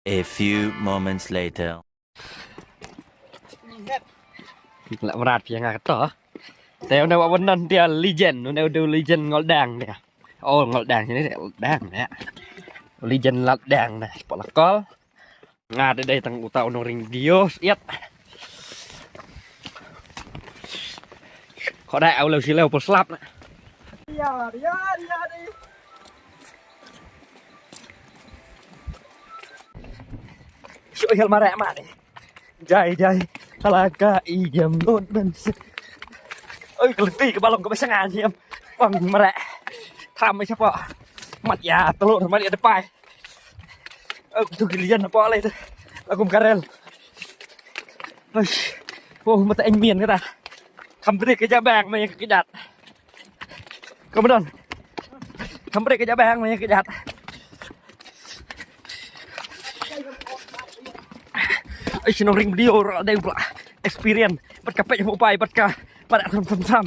A few moments later. Lại merat yang kata. Saya udah wawanan dia legend, udah legend ngoldang dia. Oh ngoldang ini ngoldang ya. Legend ngoldang nih, polakol. Ngade đây tang uta ono ring dios yết. Họ đại áo lều xí lều bột slap này. Đi. Sure hel mare mare. Jai. Halaga iyam non ben. Ơi keleti ke balong ke besangan em. Bang mare. Tham mấy siapa? Mat ya telur sama dia depan. Tuh gilian apa oleh itu. Lagu karel. Oh mata anh miền cái ta. Không biết cái giá bang mày cái đặt. Come on. Không biết cái giá bang mày cái đặt. Ai xin ring video rồi đây là experience. Bắt cặp phải một bài bắt cả. Bắt đã thầm.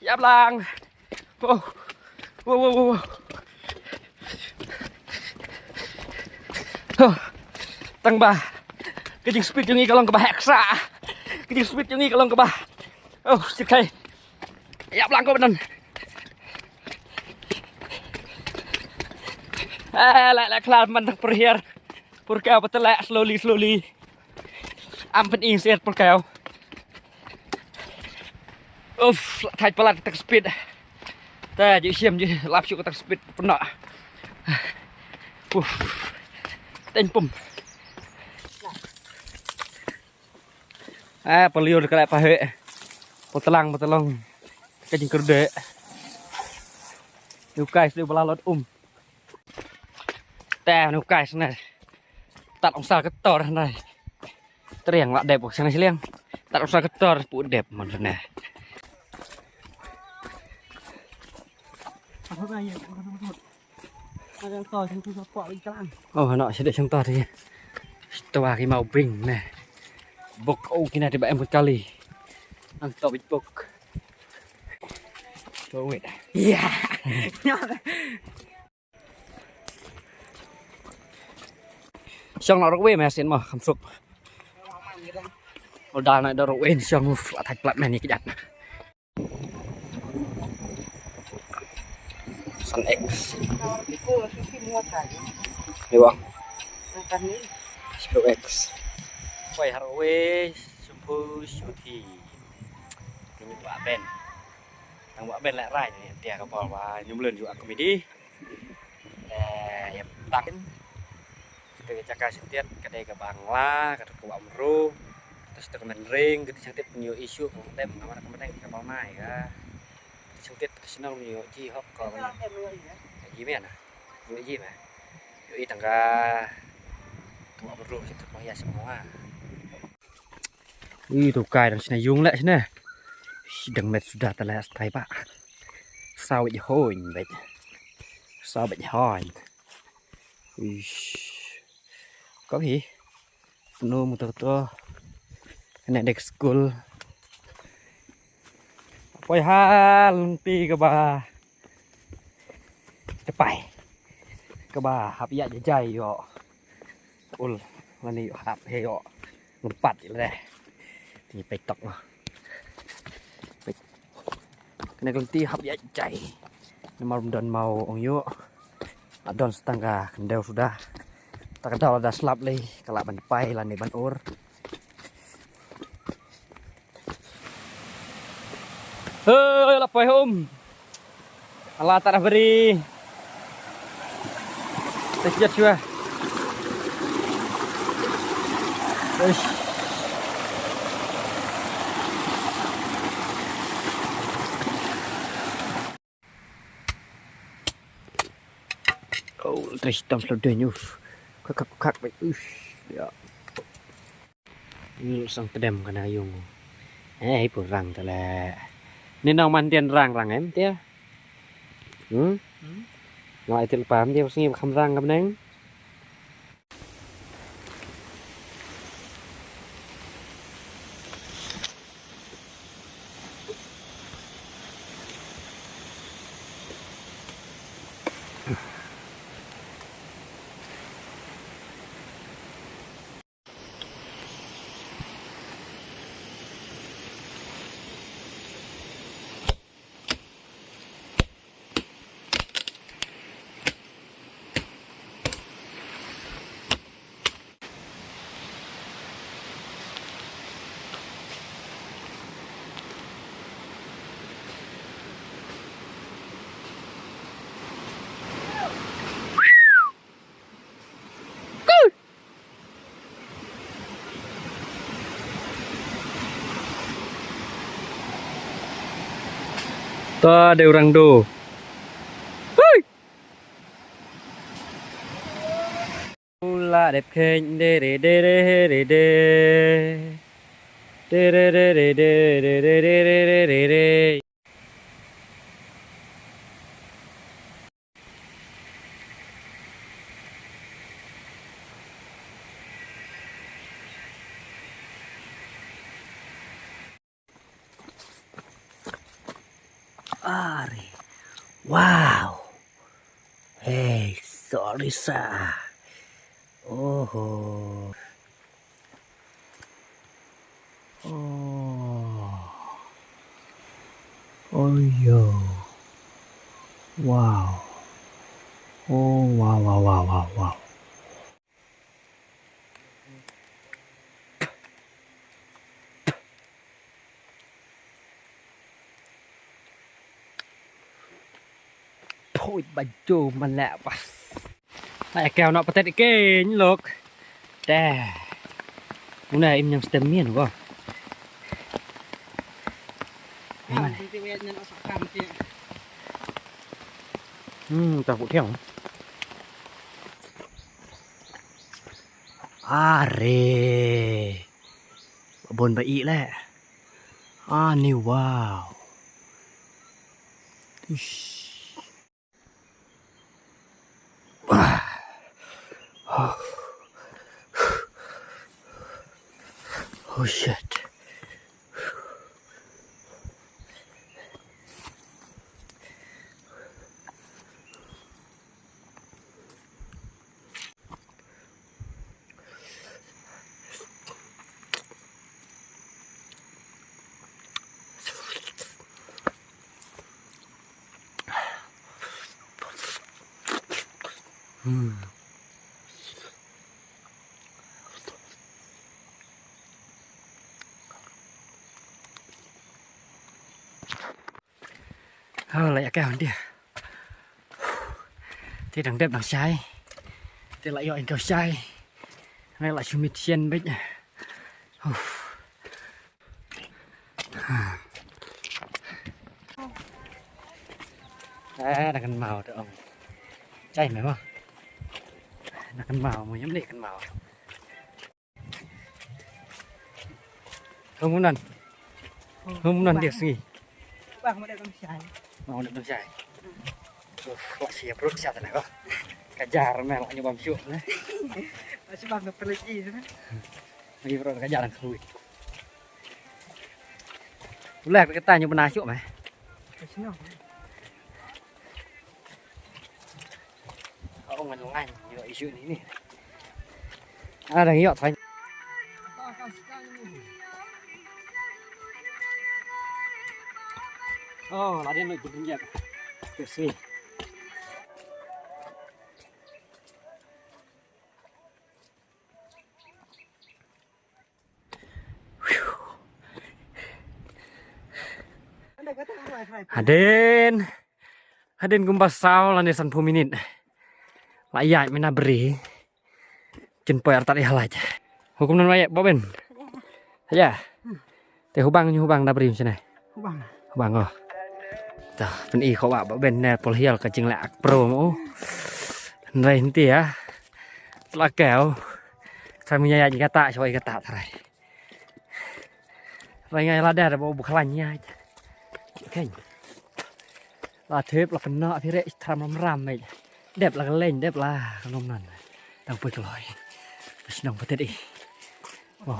Giáp lang. Wow. Tăng ba. Cái chừng speed như cái lon cái bà hẹt xạ. Cái chừng speed như cái lon cái bà. Xịt khay. Giáp lang có bên này. Lại klar mình per here. Pur kau betul lah slowly. Ampun inset pur kau. Thay pelat tak speed. Ta jadi siam je lap syuk tak speed penak. Tên pum. Pelio dekat apa he? Potelang. Cái chừng kerde. New guys dia belalot Ta new guys này. Tắt ông sao cái to này. Teriang lak đẹp sana siliang. Tắt ông sao cái to pu đẹp mon này. Nó sẽ để trong to thì toa cái màu bình này bốc cái này thì bạn em một kali ăn to bịch bốc cho nguyệt xong nó về mà xin mà không sụp đà này đâu quên xong thạch lại này cái đặt Sun X hiểu không? Spill X quay Haraway Sumpu Shuti cái những bạn bên thằng bạn bên lại rai này tiệt cái bò và nhung lên juga komedi yang takin kita cakap setiap kedai ke Bangla kedai ke Amro terus tekan ring kita setiap new issue konten kamar kemudian ke Palmai ka setiap kesana new ji hok ko gì mấy anh à người gì mà người thằng ca tụi ông rồi tụi nó ra semua tụi cài đằng này dung lại nè đằng này sudah telah tay pak sao bị hôi vậy sao bị hôi có gì nó một to này deck school quay ha pi cái bà Cepai ke bah hap ya jajai yo ul lani hap he yo ngumpat le ni petok lah kena ganti hap ya jajai nomor don mau ong yo adon setengah kendel sudah tak kendal ada slap le kalak ban pai lani ban ur lapai Allah tak beri Sejak juga. Terus tam seludahnya. Kakak baik. Ya. Ini sang tedem kena yung. Pun rang tala. Ni nang mandian rang em dia. Ngoại thì bám theo sinh không răng cầm nắng Ada orang do. Hui. Ula đẹp khen de de de de de de. De de de de de de de de de de de. Are. Wow. Hey, sorry sir. Oh. Oh. Oh yo. Wow. Oh wow wow wow wow wow. Thôi baju mình lẹ quá. Lại kèo nọ bắt cái lục. Đè. Hôm nay em nhầm stem miên đúng không? Tao cũng theo. Are. Bồn bà ý lẹ. New wow. Oh shit. Lại cái hòn đi. Thì đằng đẹp đằng trái. Thì lại gọi cầu trái. Này lại chụp mít xiên bích. Đằng cần màu được ông. Chay mày không? Đằng cần màu mà nhắm để cần màu. Không muốn lần. Không muốn lần việc gì. Bang mau dagang syai. Mau dagang syai. Kok siap perut siap tenaga. Kejar melok nyoba syuk. Masih bang pergi sana. Lagi perut kejar dan keluar. Ulah cái tay như bên nào syuk mày. Ông ngành ngành như vậy syuk này. Đang nghĩ thôi. Oh, lari nak jumpa dia. Bersih. Hadin gumpas sao landesan puminit. Layak mina beri. Jen poy artat ihalaj. Hukum nan layak boben. Saja. Teh hubang na beri macam ni. Hubang oh. Tuh, pen i kau bawa ben polhial kacing lak pro mau. Này nanti ya. Lah keo. Kami ya kata coy kata tarai. Rai ngai lada ada bawa buklannya aja. Oke. Lah thep lah kena pire ram này. Đẹp là lên đẹp là không nằn. Đang bơi lội. Sinong petet i. Wow.